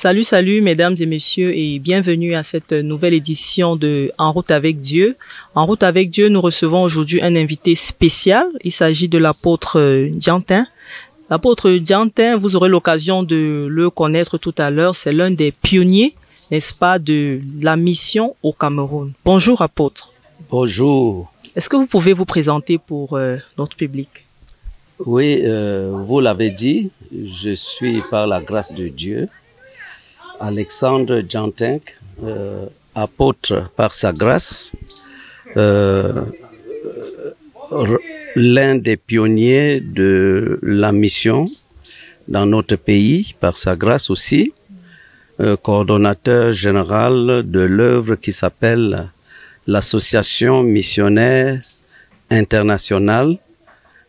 Salut, salut mesdames et messieurs et bienvenue à cette nouvelle édition de En route avec Dieu. En route avec Dieu, nous recevons aujourd'hui un invité spécial. Il s'agit de l'apôtre Diantin. L'apôtre Diantin, vous aurez l'occasion de le connaître tout à l'heure. C'est l'un des pionniers, n'est-ce pas, de la mission au Cameroun. Bonjour apôtre. Bonjour. Est-ce que vous pouvez vous présenter pour notre public? Oui, vous l'avez dit, je suis par la grâce de Dieu, Alexandre Diantin, apôtre par sa grâce, l'un des pionniers de la mission dans notre pays, par sa grâce aussi, coordonnateur général de l'œuvre qui s'appelle l'Association missionnaire internationale,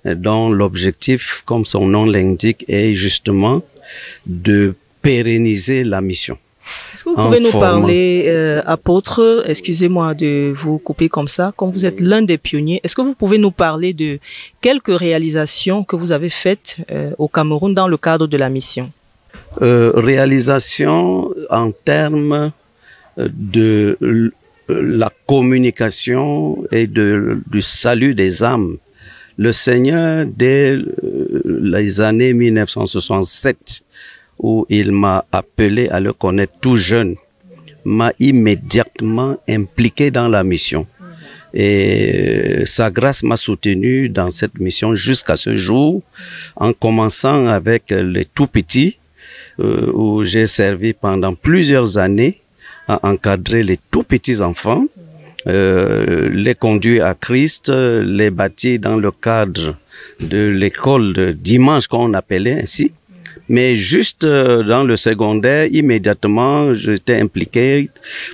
dont l'objectif, comme son nom l'indique, est justement de pérenniser la mission. Est-ce que vous pouvez nous parler, apôtre, excusez-moi de vous couper comme ça, comme vous êtes l'un des pionniers, est-ce que vous pouvez nous parler de quelques réalisations que vous avez faites au Cameroun dans le cadre de la mission? Réalisation en termes de la communication et du salut des âmes. Le Seigneur, dès les années 1967, où il m'a appelé à le connaître tout jeune, m'a immédiatement impliqué dans la mission. Et sa grâce m'a soutenu dans cette mission jusqu'à ce jour, en commençant avec les tout petits, où j'ai servi pendant plusieurs années à encadrer les tout petits enfants, les conduire à Christ, les bâtir dans le cadre de l'école de dimanche qu'on appelait ainsi. Mais juste dans le secondaire, immédiatement, j'étais impliqué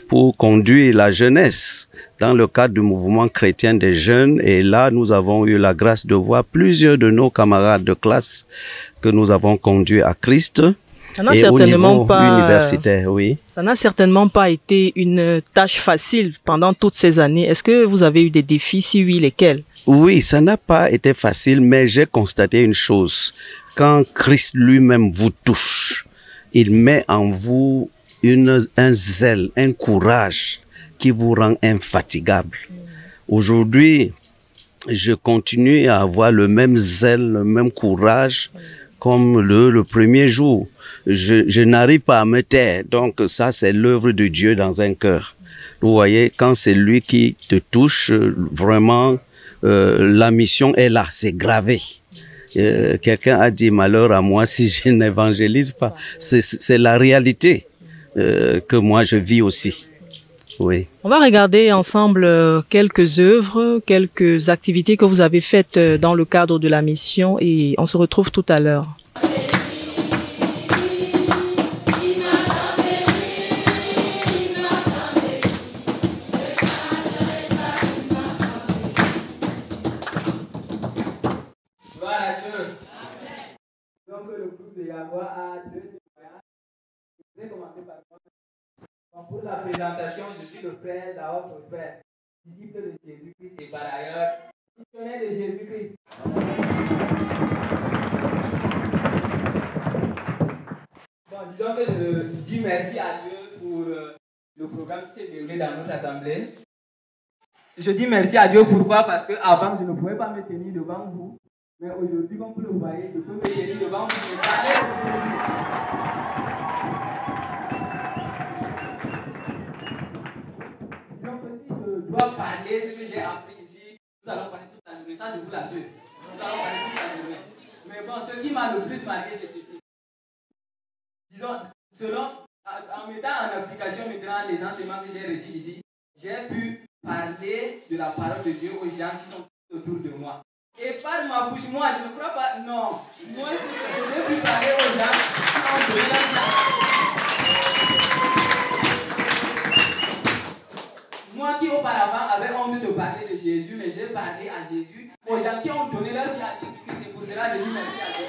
pour conduire la jeunesse dans le cadre du mouvement chrétien des jeunes. Et là, nous avons eu la grâce de voir plusieurs de nos camarades de classe que nous avons conduits à Christ. Ça n'a certainement pas, universitaire, oui. Ça n'a certainement pas été une tâche facile pendant toutes ces années. Est-ce que vous avez eu des défis? Si oui, lesquels? Oui, ça n'a pas été facile, mais j'ai constaté une chose. Quand Christ lui-même vous touche, il met en vous un zèle, un courage qui vous rend infatigable. Aujourd'hui, je continue à avoir le même zèle, le même courage comme le premier jour. Je n'arrive pas à me taire. Donc ça, c'est l'œuvre de Dieu dans un cœur. Vous voyez, quand c'est lui qui te touche, vraiment, la mission est là, c'est gravé. Quelqu'un a dit malheur à moi si je n'évangélise pas. C'est la réalité que moi je vis aussi. Oui. On va regarder ensemble quelques œuvres, quelques activités que vous avez faites dans le cadre de la mission et on se retrouve tout à l'heure. Pour la présentation, je suis le frère d'apôtre frère, disciple de Jésus-Christ et par ailleurs missionnaire de Jésus-Christ. Bon, disons que je dis merci à Dieu pour le programme qui s'est déroulé dans notre assemblée. Je dis merci à Dieu pourquoi? Parce qu'avant, je ne pouvais pas me tenir devant vous. Mais aujourd'hui, comme vous le voyez, je peux me tenir devant vous et parler. Je dois parler ce que j'ai appris ici. Nous allons parler toute la journée, ça je vous l'assure. Nous allons parler toute la journée. Mais bon, ce qui m'a le plus marqué, c'est ceci. Disons, en mettant en application maintenant les enseignements que j'ai reçus ici, j'ai pu parler de la parole de Dieu aux gens qui sont autour de moi. Et par ma bouche, moi, je ne crois pas, non. Moi, j'ai pu parler aux gens qui ont besoin de moi qui auparavant avait honte de parler de Jésus, mais j'ai parlé à Jésus, aux gens qui ont donné leur vie à Jésus-Christ, et pour cela je dis merci à Dieu.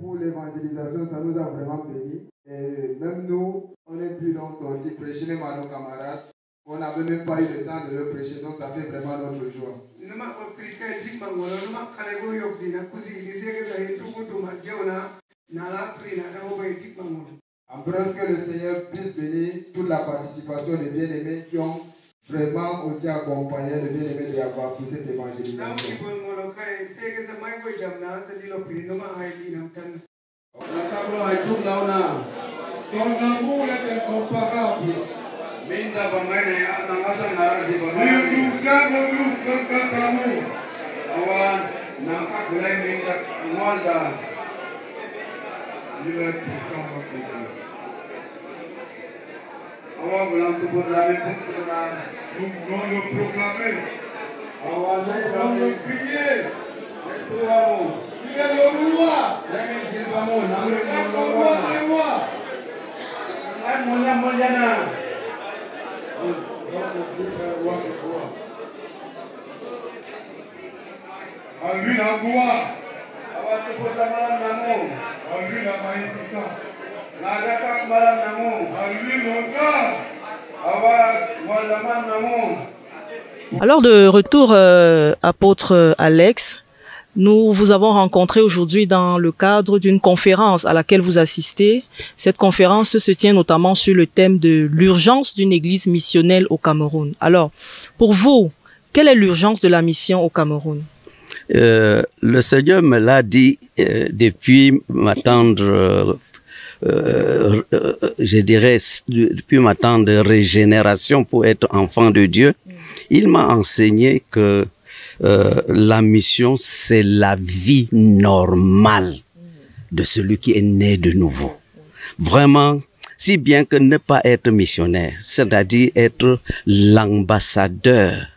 Pour l'évangélisation, ça nous a vraiment bénis. Et même nous, on est plus donc sortis prêcher même à nos camarades. On n'avait même pas eu le temps de leur prêcher, donc ça fait vraiment notre joie. En bref, que le Seigneur puisse bénir toute la participation des bien-aimés qui ont vraiment aussi accompagné le bien-aimé de Yahweh pour cette évangélisation. Son amour est incomparable. Il nous garde nous son grand amour. Il est puissant, notre Dieu. Nous voulons le proclamer. Nous voulons le crier. Il est le roi. Le roi des rois. À lui la gloire. À lui la magnificence. À lui l'honneur. Alors de retour, apôtre Alex, nous vous avons rencontré aujourd'hui dans le cadre d'une conférence à laquelle vous assistez. Cette conférence se tient notamment sur le thème de l'urgence d'une église missionnelle au Cameroun. Alors, pour vous, quelle est l'urgence de la mission au Cameroun? Le Seigneur me l'a dit depuis ma tendre, je dirais, depuis ma tendre régénération pour être enfant de Dieu. Il m'a enseigné que la mission, c'est la vie normale de celui qui est né de nouveau. Vraiment, si bien que ne pas être missionnaire, c'est-à-dire être l'ambassadeur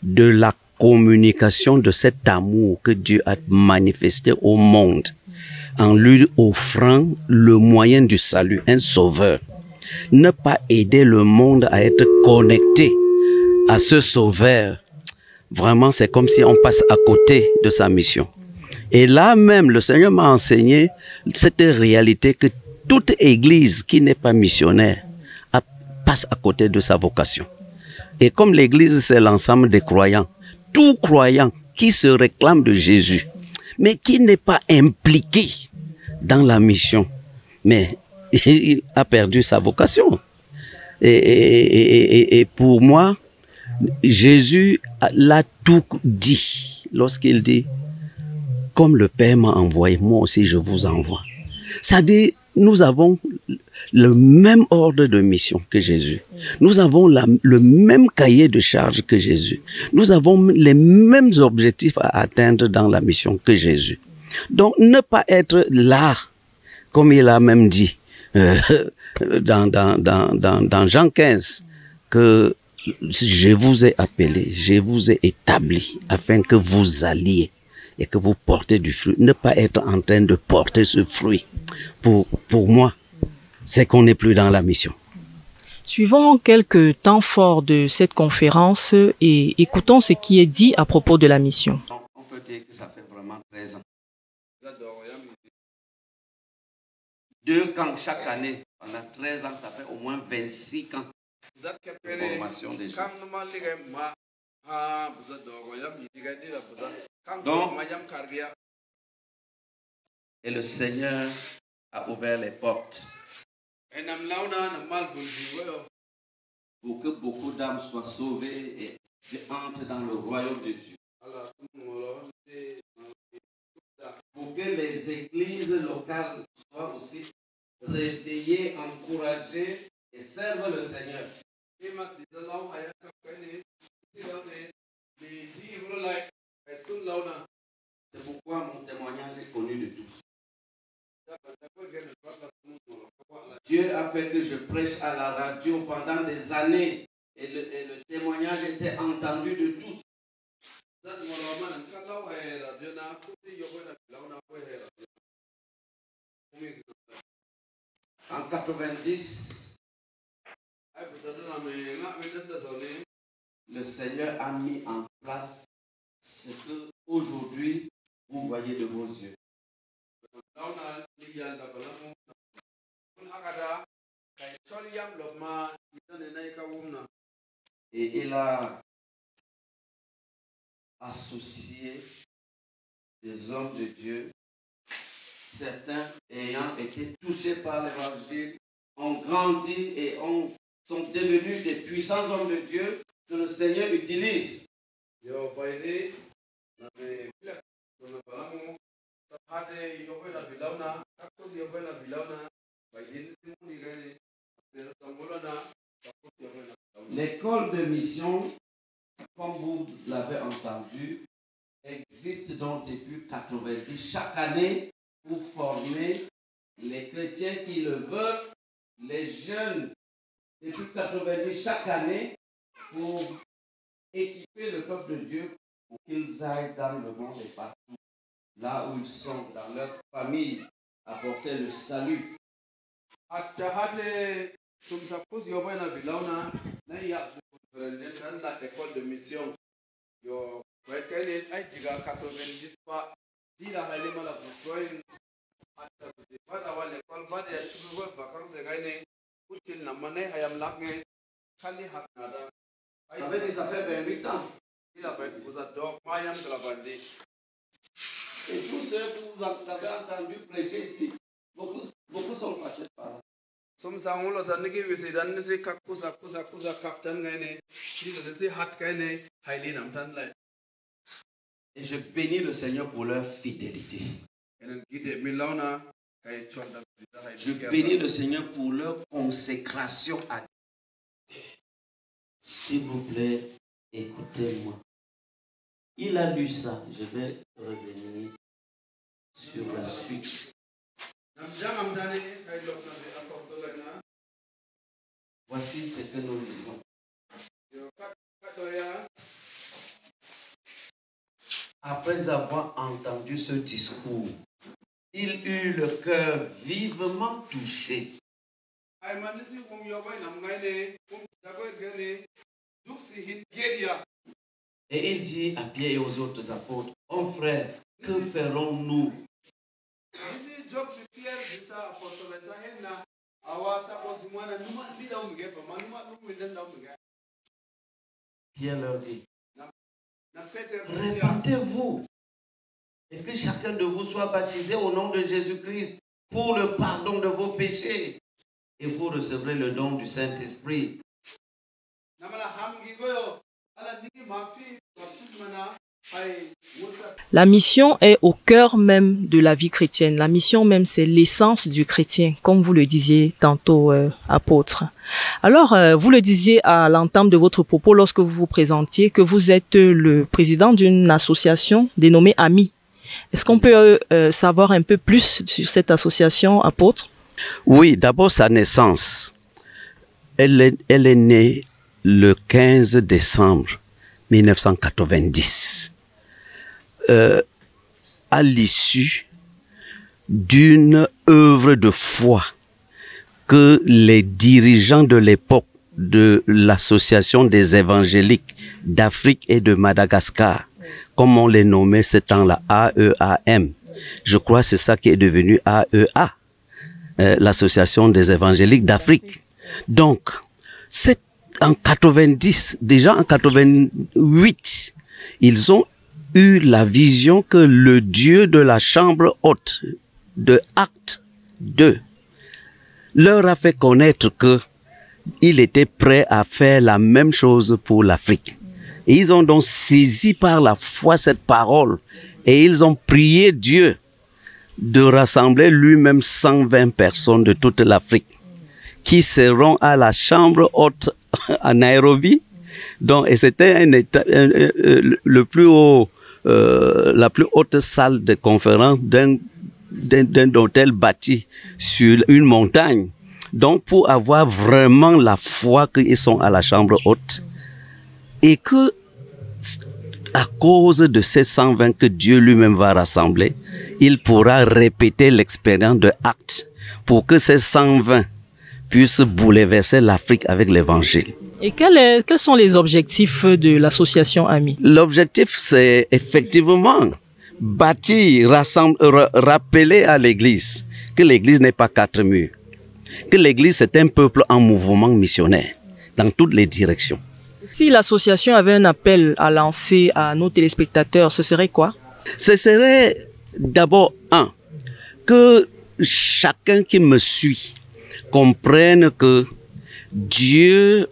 de la communication de cet amour que Dieu a manifesté au monde en lui offrant le moyen du salut, un sauveur. Ne pas aider le monde à être connecté à ce sauveur, vraiment c'est comme si on passe à côté de sa mission. Et là même, le Seigneur m'a enseigné cette réalité que toute église qui n'est pas missionnaire passe à côté de sa vocation. Et comme l'église c'est l'ensemble des croyants, tout croyant qui se réclame de Jésus, mais qui n'est pas impliqué dans la mission, mais il a perdu sa vocation. Et pour moi, Jésus l'a tout dit lorsqu'il dit « Comme le Père m'a envoyé, moi aussi je vous envoie ». C'est-à-dire, nous avons le même ordre de mission que Jésus. Nous avons le même cahier de charge que Jésus. Nous avons les mêmes objectifs à atteindre dans la mission que Jésus. Donc, ne pas être là, comme il a même dit dans Jean 15, que je vous ai appelé, je vous ai établi afin que vous alliez et que vous portez du fruit. Ne pas être en train de porter ce fruit. Pour moi, c'est qu'on n'est plus dans la mission. Suivons quelques temps forts de cette conférence et écoutons ce qui est dit à propos de la mission. On peut dire que ça fait vraiment 13 ans. 2 camps chaque année. Pendant 13 ans, ça fait au moins 26 camps de formation des jeunes. Donc, et le Seigneur a ouvert les portes pour que beaucoup d'âmes soient sauvées et entrent dans le royaume de Dieu. Pour que les églises locales soient aussi réveillées, encouragées et servent le Seigneur. C'est pourquoi mon témoignage est connu de tous. Dieu a fait que je prêche à la radio pendant des années et le témoignage était entendu de tous. En 90, le Seigneur a mis en place ce que aujourd'hui vous voyez de vos yeux. Et il a associé des hommes de Dieu, certains ayant été touchés par l'évangile, ont grandi et sont devenus des puissants hommes de Dieu que le Seigneur utilise. L'école de mission, comme vous l'avez entendu, existe donc depuis 90 chaque année pour former les chrétiens qui le veulent, les jeunes depuis 90 chaque année pour équiper le peuple de Dieu pour qu'ils aillent dans le monde et partout, là où ils sont, dans leur famille, apporter le salut. L'école de mission. Ça veut dire que ça fait 28 ans. Et tous ceux que vous avez entendu prêcher ici, beaucoup sont passés par là. Et je bénis le Seigneur pour leur fidélité. Je bénis le Seigneur pour leur consécration à Dieu. S'il vous plaît, écoutez-moi. Il a lu ça. Je vais revenir sur la suite. Voici ce que nous lisons. Après avoir entendu ce discours, il eut le cœur vivement touché. Et il dit à Pierre et aux autres apôtres, « Oh frère, que ferons-nous » Pierre leur dit, répandez-vous et que chacun de vous soit baptisé au nom de Jésus-Christ pour le pardon de vos péchés et vous recevrez le don du Saint-Esprit. La mission est au cœur même de la vie chrétienne. La mission même, c'est l'essence du chrétien, comme vous le disiez tantôt, apôtre. Alors, vous le disiez à l'entame de votre propos lorsque vous vous présentiez que vous êtes le président d'une association dénommée AMI. Est-ce qu'on peut savoir un peu plus sur cette association, apôtre? Oui, d'abord sa naissance. Elle est née le 15 décembre 1990. À l'issue d'une œuvre de foi que les dirigeants de l'époque de l'Association des évangéliques d'Afrique et de Madagascar, comme on les nommait ce temps-là, AEAM, je crois que c'est ça qui est devenu AEA, l'Association des évangéliques d'Afrique. Donc, c'est en 90, déjà en 88, ils ont eu la vision que le Dieu de la chambre haute de Acte 2 leur a fait connaître que il était prêt à faire la même chose pour l'Afrique. Et ils ont donc saisi par la foi cette parole et ils ont prié Dieu de rassembler lui-même 120 personnes de toute l'Afrique qui seront à la chambre haute à Nairobi. Donc, et c'était le plus haut, la plus haute salle de conférence d'un hôtel bâti sur une montagne. Donc, pour avoir vraiment la foi qu'ils sont à la chambre haute et que, à cause de ces 120 que Dieu lui-même va rassembler, il pourra répéter l'expérience de Actes pour que ces 120 puissent bouleverser l'Afrique avec l'évangile. Et quels sont les objectifs de l'association AMI? L'objectif, c'est effectivement bâtir, rappeler à l'Église que l'Église n'est pas 4 murs, que l'Église c'est un peuple en mouvement missionnaire dans toutes les directions. Si l'association avait un appel à lancer à nos téléspectateurs, ce serait quoi? Ce serait d'abord, que chacun qui me suit comprenne que Dieu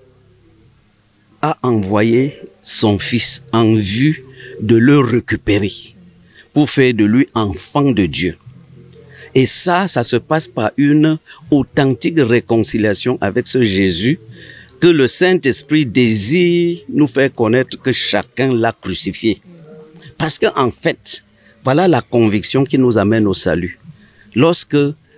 a envoyé son Fils en vue de le récupérer pour faire de lui enfant de Dieu. Et ça se passe par une authentique réconciliation avec ce Jésus que le Saint-Esprit désire nous faire connaître que chacun l'a crucifié. Parce qu'en fait, voilà la conviction qui nous amène au salut. Lorsque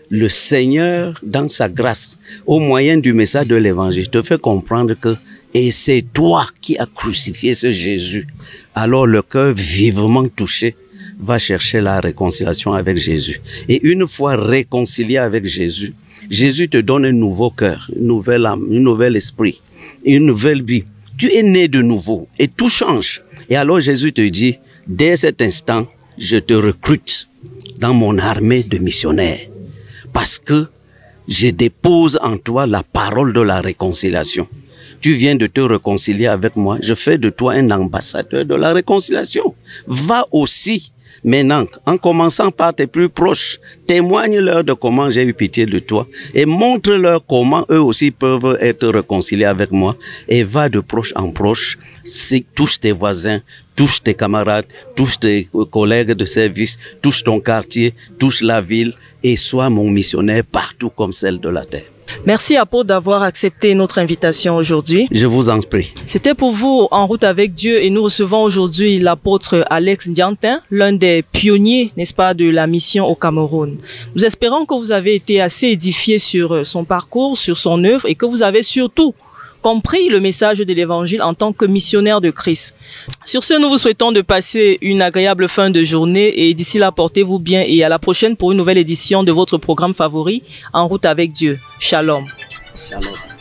le Seigneur, dans sa grâce, au moyen du message de l'Évangile, te fait comprendre que et c'est toi qui as crucifié ce Jésus, alors le cœur vivement touché va chercher la réconciliation avec Jésus. Et une fois réconcilié avec Jésus, Jésus te donne un nouveau cœur, une nouvelle âme, un nouvel esprit, une nouvelle vie. Tu es né de nouveau et tout change. Et alors Jésus te dit, dès cet instant, je te recrute dans mon armée de missionnaires. Parce que je dépose en toi la parole de la réconciliation. Tu viens de te réconcilier avec moi, je fais de toi un ambassadeur de la réconciliation. Va aussi, maintenant, en commençant par tes plus proches, témoigne-leur de comment j'ai eu pitié de toi et montre-leur comment eux aussi peuvent être réconciliés avec moi. Et va de proche en proche, touche tes voisins, touche tes camarades, touche tes collègues de service, touche ton quartier, touche la ville et sois mon missionnaire partout comme celle de la terre. Merci apôtre d'avoir accepté notre invitation aujourd'hui. Je vous en prie. C'était pour vous En route avec Dieu et nous recevons aujourd'hui l'apôtre Alex Ndiantin, l'un des pionniers, n'est-ce pas, de la mission au Cameroun. Nous espérons que vous avez été assez édifiés sur son parcours, sur son œuvre et que vous avez surtout compris le message de l'Évangile en tant que missionnaire de Christ. Sur ce, nous vous souhaitons de passer une agréable fin de journée et d'ici là, portez-vous bien et à la prochaine pour une nouvelle édition de votre programme favori, En route avec Dieu. Shalom. Shalom.